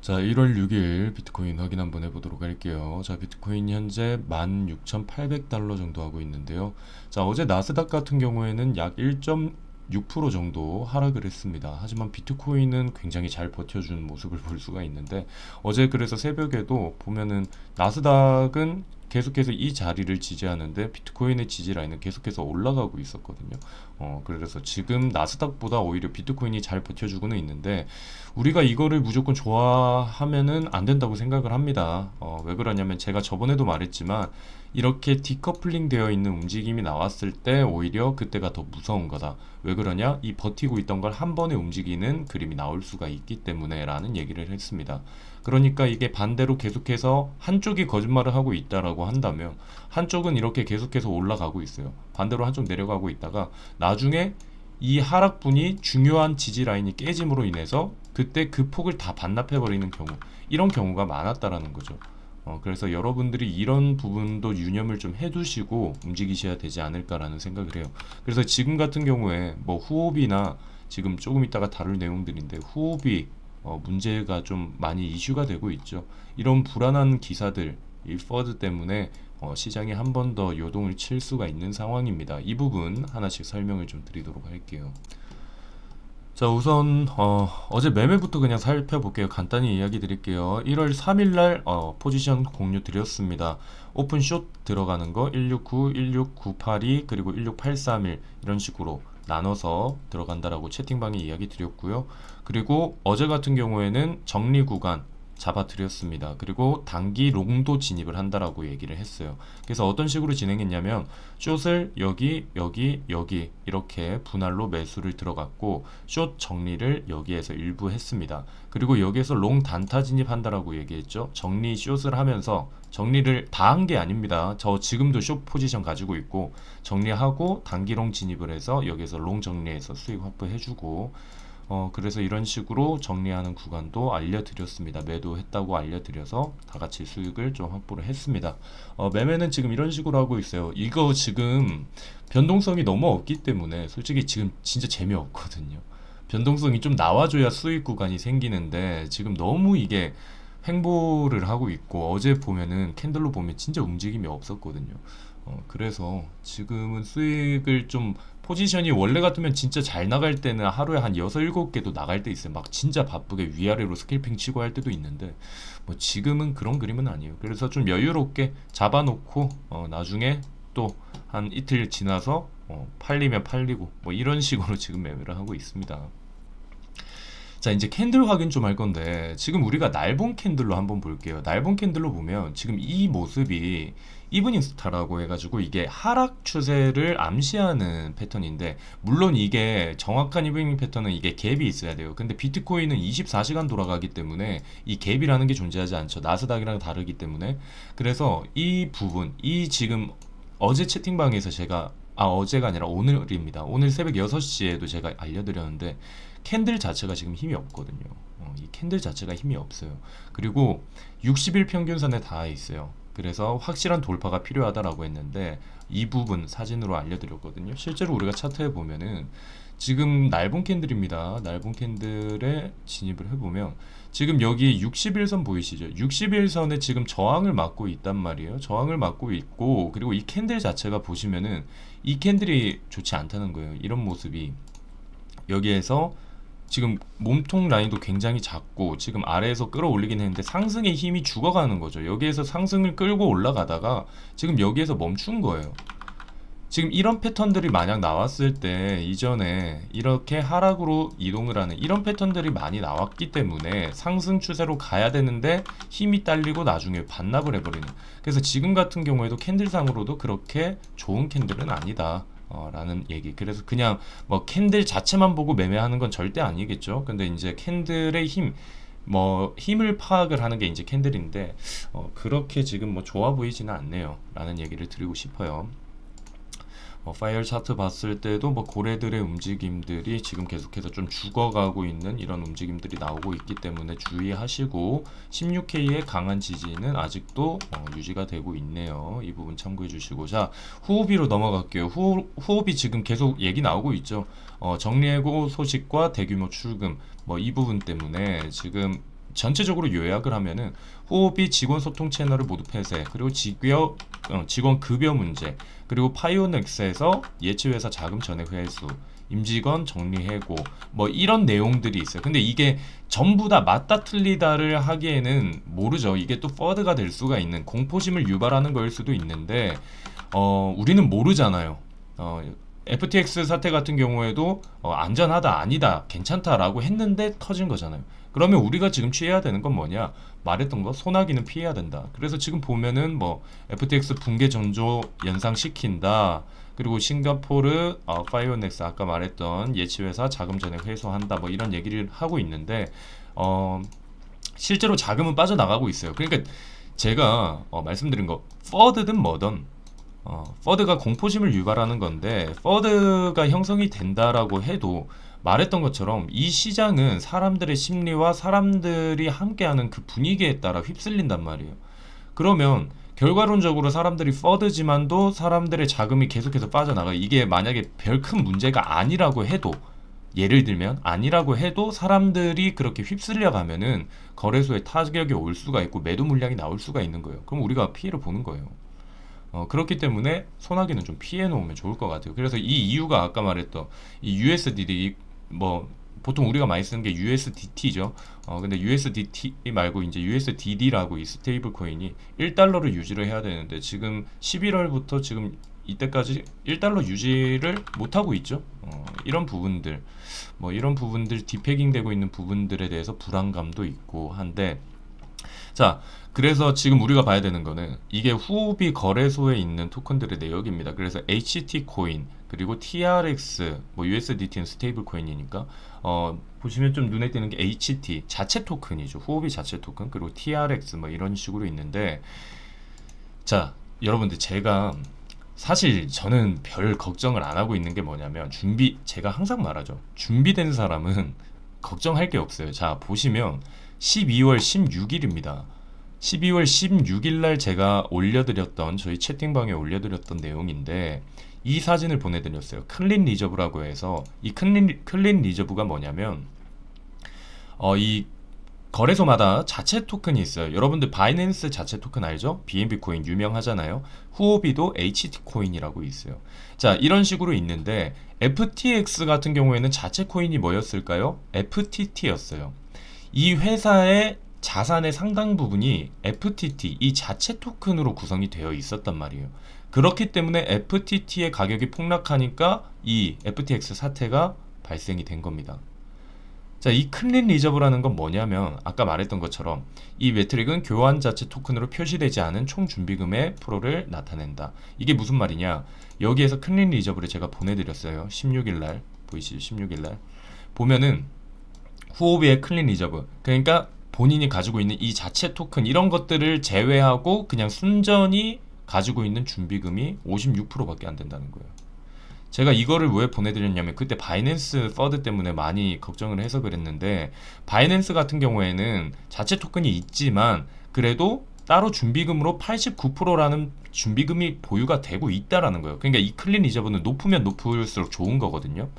자, 1월 6일 비트코인 확인 한번 해보도록 할게요. 자, 비트코인 현재 16,800달러 정도 하고 있는데요. 자, 어제 나스닥 같은 경우에는 약 1.6% 정도 하락을 했습니다. 하지만 비트코인은 굉장히 잘 버텨준 모습을 볼 수가 있는데, 어제 그래서 새벽에도 보면은 나스닥은 계속해서 이 자리를 지지하는데 비트코인의 지지 라인은 계속해서 올라가고 있었거든요. 그래서 지금 나스닥보다 오히려 비트코인이 잘 버텨주고는 있는데, 우리가 이거를 무조건 좋아하면은 안 된다고 생각을 합니다. 왜 그러냐면 제가 저번에도 말했지만 이렇게 디커플링 되어 있는 움직임이 나왔을 때 오히려 그때가 더 무서운 거다. 왜 그러냐? 이 버티고 있던 걸 한 번에 움직이는 그림이 나올 수가 있기 때문에 라는 얘기를 했습니다. 그러니까 이게 반대로 계속해서 한쪽이 거짓말을 하고 있다라고 한다면 한쪽은 이렇게 계속해서 올라가고 있어요. 반대로 한쪽 내려가고 있다가 나중에 이 하락분이 중요한 지지 라인이 깨짐으로 인해서 그때 그 폭을 다 반납해 버리는 경우, 이런 경우가 많았다라는 거죠. 그래서 여러분들이 이런 부분도 유념을 좀 해두시고 움직이셔야 되지 않을까라는 생각을 해요. 그래서 지금 같은 경우에 뭐 후오비나 지금 조금 이따가 다룰 내용들인데 후오비 문제가 좀 많이 이슈가 되고 있죠. 이런 불안한 기사들, 이 퍼드 때문에 시장이 한 번 더 요동을 칠 수가 있는 상황입니다. 이 부분 하나씩 설명을 좀 드리도록 할게요. 자, 우선 어제 매매부터 그냥 살펴볼게요. 간단히 이야기 드릴게요. 1월 3일날 포지션 공유 드렸습니다. 오픈숏 들어가는 거 169, 16982 그리고 16831 이런 식으로 나눠서 들어간다라고 채팅방에 이야기 드렸고요. 그리고 어제 같은 경우에는 정리 구간 잡아드렸습니다. 그리고 단기 롱도 진입을 한다라고 얘기를 했어요. 그래서 어떤 식으로 진행했냐면 숏을 여기 여기 여기 이렇게 분할로 매수를 들어갔고 숏 정리를 여기에서 일부 했습니다. 그리고 여기에서 롱 단타 진입한다라고 얘기했죠. 정리 숏을 하면서 정리를 다 한 게 아닙니다. 저 지금도 숏 포지션 가지고 있고 정리하고 단기 롱 진입을 해서 여기에서 롱 정리해서 수익 확보해주고 그래서 이런 식으로 정리하는 구간도 알려드렸습니다. 매도했다고 알려드려서 다 같이 수익을 좀 확보를 했습니다. 매매는 지금 이런 식으로 하고 있어요. 이거 지금 변동성이 너무 없기 때문에 솔직히 지금 진짜 재미없거든요. 변동성이 좀 나와줘야 수익 구간이 생기는데 지금 너무 이게 횡보를 하고 있고 어제 보면은 캔들로 보면 진짜 움직임이 없었거든요. 그래서 지금은 수익을 좀 포지션이 원래 같으면 진짜 잘 나갈 때는 하루에 한 6, 7개도 나갈 때 있어요. 막 진짜 바쁘게 위아래로 스캘핑 치고 할 때도 있는데 뭐 지금은 그런 그림은 아니에요. 그래서 좀 여유롭게 잡아놓고 나중에 또 한 이틀 지나서 팔리면 팔리고 뭐 이런 식으로 지금 매매를 하고 있습니다. 자, 이제 캔들 확인 좀 할 건데 지금 우리가 날봉 캔들로 한번 볼게요. 날봉 캔들로 보면 지금 이 모습이 이브닝 스타라고 해가지고 이게 하락 추세를 암시하는 패턴인데 물론 이게 정확한 이브닝 패턴은 이게 갭이 있어야 돼요. 근데 비트코인은 24시간 돌아가기 때문에 이 갭이라는 게 존재하지 않죠. 나스닥이랑 다르기 때문에. 그래서 이 부분, 이 지금 어제 채팅방에서 제가 어제가 아니라 오늘입니다. 오늘 새벽 6시에도 제가 알려드렸는데 캔들 자체가 지금 힘이 없거든요. 이 캔들 자체가 힘이 없어요. 그리고 60일 평균선에 닿아 있어요. 그래서 확실한 돌파가 필요하다라고 했는데 이 부분 사진으로 알려드렸거든요. 실제로 우리가 차트에 보면은 지금 날봉 캔들입니다. 날봉 캔들에 진입을 해보면 지금 여기 60일선 보이시죠? 60일선에 지금 저항을 맞고 있단 말이에요. 저항을 맞고 있고 그리고 이 캔들 자체가 보시면은 이 캔들이 좋지 않다는 거예요. 이런 모습이 여기에서 지금 몸통 라인도 굉장히 작고 지금 아래에서 끌어올리긴 했는데 상승의 힘이 죽어가는 거죠. 여기에서 상승을 끌고 올라가다가 지금 여기에서 멈춘 거예요. 지금 이런 패턴들이 만약 나왔을 때 이전에 이렇게 하락으로 이동을 하는 이런 패턴들이 많이 나왔기 때문에 상승 추세로 가야 되는데 힘이 딸리고 나중에 반납을 해버리는, 그래서 지금 같은 경우에도 캔들상으로도 그렇게 좋은 캔들은 아니다 라는 얘기. 그래서 그냥 뭐 캔들 자체만 보고 매매하는 건 절대 아니겠죠. 근데 이제 캔들의 힘, 뭐 힘을 파악을 하는 게 이제 캔들인데 그렇게 지금 뭐 좋아 보이지는 않네요 라는 얘기를 드리고 싶어요. 파이어 차트 봤을 때도 뭐 고래들의 움직임들이 지금 계속해서 좀 죽어가고 있는 이런 움직임들이 나오고 있기 때문에 주의하시고 16K의 강한 지지는 아직도 유지가 되고 있네요. 이 부분 참고해 주시고, 자, 후오비로 넘어갈게요. 후오비 지금 계속 얘기 나오고 있죠. 정리해고 소식과 대규모 출금 뭐 이 부분 때문에 지금 전체적으로 요약을 하면은 호흡이 직원 소통 채널을 모두 폐쇄, 그리고 직원 급여 문제, 그리고 파이오닉스에서 예치회사 자금 전액 회수, 임직원 정리 해고, 뭐 이런 내용들이 있어요. 근데 이게 전부 다 맞다 틀리다를 하기에는 모르죠. 이게 또 퍼드가 될 수가 있는 공포심을 유발하는 거일 수도 있는데 우리는 모르잖아요. FTX 사태 같은 경우에도 안전하다, 아니다, 괜찮다라고 했는데 터진 거잖아요. 그러면 우리가 지금 취해야 되는 건 뭐냐? 말했던 거, 소나기는 피해야 된다. 그래서 지금 보면은 뭐 FTX 붕괴 전조 연상시킨다. 그리고 싱가포르 파이오넥스 아까 말했던 예치회사 자금 전액 회수한다. 뭐 이런 얘기를 하고 있는데 실제로 자금은 빠져나가고 있어요. 그러니까 제가 말씀드린 거 퍼드든 뭐든 퍼드가 공포심을 유발하는 건데 퍼드가 형성이 된다라고 해도 말했던 것처럼 이 시장은 사람들의 심리와 사람들이 함께하는 그 분위기에 따라 휩쓸린단 말이에요. 그러면 결과론적으로 사람들이 퍼드지만도 사람들의 자금이 계속해서 빠져나가. 이게 만약에 별 큰 문제가 아니라고 해도, 예를 들면 아니라고 해도 사람들이 그렇게 휩쓸려 가면은 거래소에 타격이 올 수가 있고 매도 물량이 나올 수가 있는 거예요. 그럼 우리가 피해를 보는 거예요. 그렇기 때문에 소나기는 좀 피해 놓으면 좋을 것 같아요. 그래서 이 이유가 아까 말했던 이 USDD, 뭐 보통 우리가 많이 쓰는 게 USDT죠. 근데 USDT 말고 이제 USDD라고 이 스테이블 코인이 1달러를 유지를 해야 되는데 지금 11월부터 지금 이때까지 1달러 유지를 못 하고 있죠. 이런 부분들, 이런 부분들 디패깅 되고 있는 부분들에 대해서 불안감도 있고 한데, 자, 그래서 지금 우리가 봐야 되는 거는 이게 후오비 거래소에 있는 토큰들의 내역입니다. 그래서 HT 코인, 그리고 TRX, 뭐 USDT는 스테이블 코인이니까 보시면 좀 눈에 띄는 게 HT 자체 토큰이죠. 후오비 자체 토큰, 그리고 TRX 뭐 이런 식으로 있는데, 자, 여러분들 제가 사실 저는 별 걱정을 안 하고 있는 게 뭐냐면 제가 항상 말하죠. 준비된 사람은 걱정할 게 없어요. 자, 보시면 12월 16일입니다. 12월 16일 날 제가 올려드렸던, 저희 채팅방에 올려드렸던 내용인데 이 사진을 보내드렸어요. 클린 리저브라고 해서, 이 클린 리저브가 뭐냐면 이 거래소마다 자체 토큰이 있어요. 여러분들 바이낸스 자체 토큰 알죠? BNB 코인 유명하잖아요. 후오비도 HT 코인이라고 있어요. 자, 이런 식으로 있는데 FTX 같은 경우에는 자체 코인이 뭐였을까요? FTT였어요. 이 회사의 자산의 상당 부분이 FTT, 이 자체 토큰으로 구성이 되어 있었단 말이에요. 그렇기 때문에 FTT의 가격이 폭락하니까 이 FTX 사태가 발생이 된 겁니다. 자, 이 클린 리저브라는 건 뭐냐면 아까 말했던 것처럼 이 매트릭은 교환 자체 토큰으로 표시되지 않은 총 준비금의 프로를 나타낸다. 이게 무슨 말이냐? 여기에서 클린 리저브를 제가 보내드렸어요. 16일날 보이시죠? 16일날 보면은 후오비의 클린 리저브, 그러니까 본인이 가지고 있는 이 자체 토큰 이런 것들을 제외하고 그냥 순전히 가지고 있는 준비금이 56%밖에 안 된다는 거예요. 제가 이거를 왜 보내드렸냐면 그때 바이낸스 퍼드 때문에 많이 걱정을 해서 그랬는데, 바이낸스 같은 경우에는 자체 토큰이 있지만 그래도 따로 준비금으로 89%라는 준비금이 보유가 되고 있다라는 거예요. 그러니까 이 클린 리저브는 높으면 높을수록 좋은 거거든요.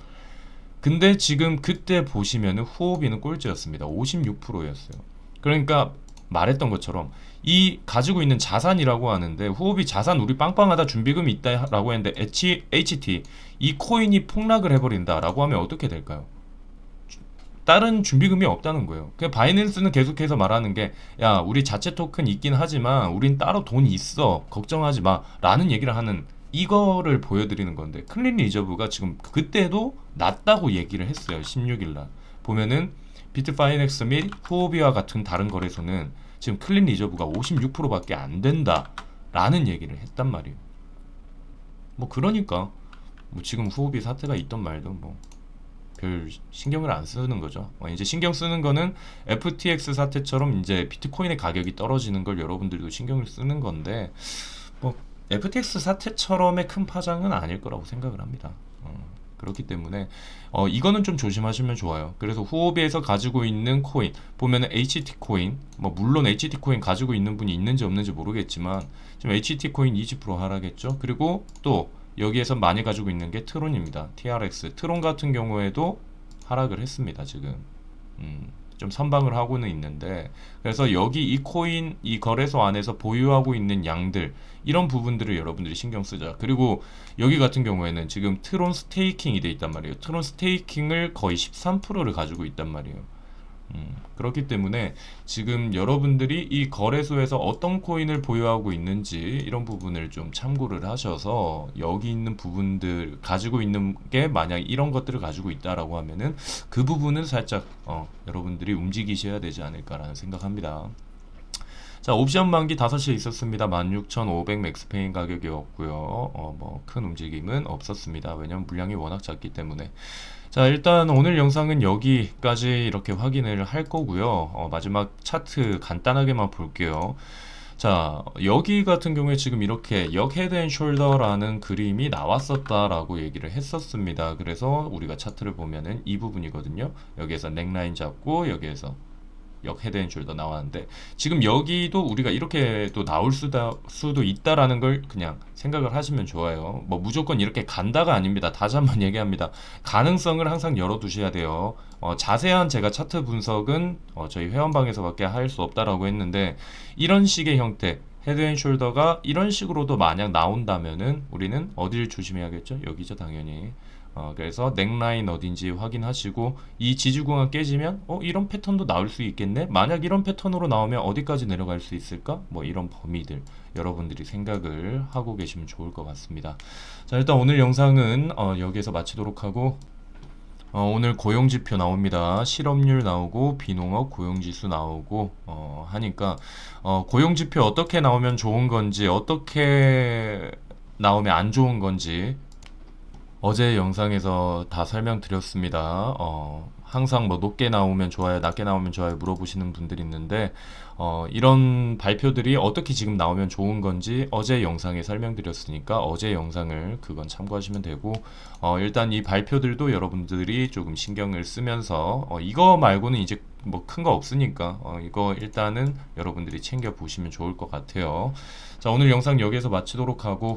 근데 지금 그때 보시면은 후오비는 꼴찌였습니다. 56%였어요. 그러니까 말했던 것처럼 이 가지고 있는 자산이라고 하는데, 후오비 자산 우리 빵빵하다, 준비금이 있다라고 했는데 HT 이 코인이 폭락을 해버린다라고 하면 어떻게 될까요? 다른 준비금이 없다는 거예요. 그 바이낸스는 계속해서 말하는 게, 야, 우리 자체 토큰 있긴 하지만 우린 따로 돈이 있어, 걱정하지 마 라는 얘기를 하는, 이거를 보여드리는 건데, 클린 리저브가 지금 그때도 낮다고 얘기를 했어요. 16일날 보면은 비트파이넥스 및 후오비와 같은 다른 거래소는 지금 클린 리저브가 56%밖에 안 된다 라는 얘기를 했단 말이에요. 뭐 그러니까 뭐 지금 후오비 사태가 있던 말도 뭐 별 신경을 안 쓰는 거죠. 이제 신경 쓰는 거는 FTX 사태처럼 이제 비트코인의 가격이 떨어지는 걸 여러분들도 신경을 쓰는 건데, 뭐 FTX 사태처럼의 큰 파장은 아닐 거라고 생각을 합니다. 그렇기 때문에 이거는 좀 조심하시면 좋아요. 그래서 후오비에서 가지고 있는 코인 보면은 HT 코인, 뭐 물론 HT 코인 가지고 있는 분이 있는지 없는지 모르겠지만 지금 HT 코인 20% 하락했죠. 그리고 또 여기에서 많이 가지고 있는 게 트론입니다. TRX 트론 같은 경우에도 하락을 했습니다. 지금 좀 선방을 하고는 있는데, 그래서 여기 이 코인 이 거래소 안에서 보유하고 있는 양들, 이런 부분들을 여러분들이 신경 쓰자. 그리고 여기 같은 경우에는 지금 트론 스테이킹이 돼 있단 말이에요. 트론 스테이킹을 거의 13%를 가지고 있단 말이에요. 그렇기 때문에 지금 여러분들이 이 거래소에서 어떤 코인을 보유하고 있는지 이런 부분을 좀 참고를 하셔서, 여기 있는 부분들 가지고 있는 게 만약 이런 것들을 가지고 있다라고 하면은 그 부분은 살짝 여러분들이 움직이셔야 되지 않을까라는 생각합니다. 자, 옵션 만기 5시에 있었습니다. 16,500 맥스페인 가격이었고요. 뭐 큰 움직임은 없었습니다. 왜냐면 물량이 워낙 작기 때문에. 자, 일단 오늘 영상은 여기까지 이렇게 확인을 할 거고요. 마지막 차트 간단하게만 볼게요. 자, 여기 같은 경우에 지금 이렇게 역 헤드 앤 숄더라는 그림이 나왔었다라고 얘기를 했었습니다. 그래서 우리가 차트를 보면은 이 부분이거든요. 여기에서 넥라인 잡고 여기에서 역 헤드 앤 숄더 나왔는데, 지금 여기도 우리가 이렇게 또 나올 수도 있다라는 걸 그냥 생각을 하시면 좋아요. 뭐 무조건 이렇게 간다가 아닙니다. 다시 한번 얘기합니다. 가능성을 항상 열어두셔야 돼요. 자세한 제가 차트 분석은 저희 회원방에서밖에 할 수 없다라고 했는데, 이런 식의 형태 헤드 앤 숄더가 이런 식으로도 만약 나온다면은 우리는 어디를 조심해야겠죠? 여기죠, 당연히. 그래서 넥라인 어딘지 확인하시고, 이 지지구간 깨지면 이런 패턴도 나올 수 있겠네? 만약 이런 패턴으로 나오면 어디까지 내려갈 수 있을까? 뭐 이런 범위들 여러분들이 생각을 하고 계시면 좋을 것 같습니다. 자, 일단 오늘 영상은 여기에서 마치도록 하고, 오늘 고용지표 나옵니다. 실업률 나오고 비농업 고용지수 나오고 하니까 고용지표 어떻게 나오면 좋은 건지, 어떻게 나오면 안 좋은 건지 어제 영상에서 다 설명드렸습니다. 항상 뭐 높게 나오면 좋아요, 낮게 나오면 좋아요 물어보시는 분들이 있는데, 이런 발표들이 어떻게 지금 나오면 좋은 건지 어제 영상에 설명드렸으니까 어제 영상을 그건 참고하시면 되고, 일단 이 발표들도 여러분들이 조금 신경을 쓰면서 이거 말고는 이제 뭐 큰 거 없으니까 이거 일단은 여러분들이 챙겨 보시면 좋을 것 같아요. 자, 오늘 영상 여기에서 마치도록 하고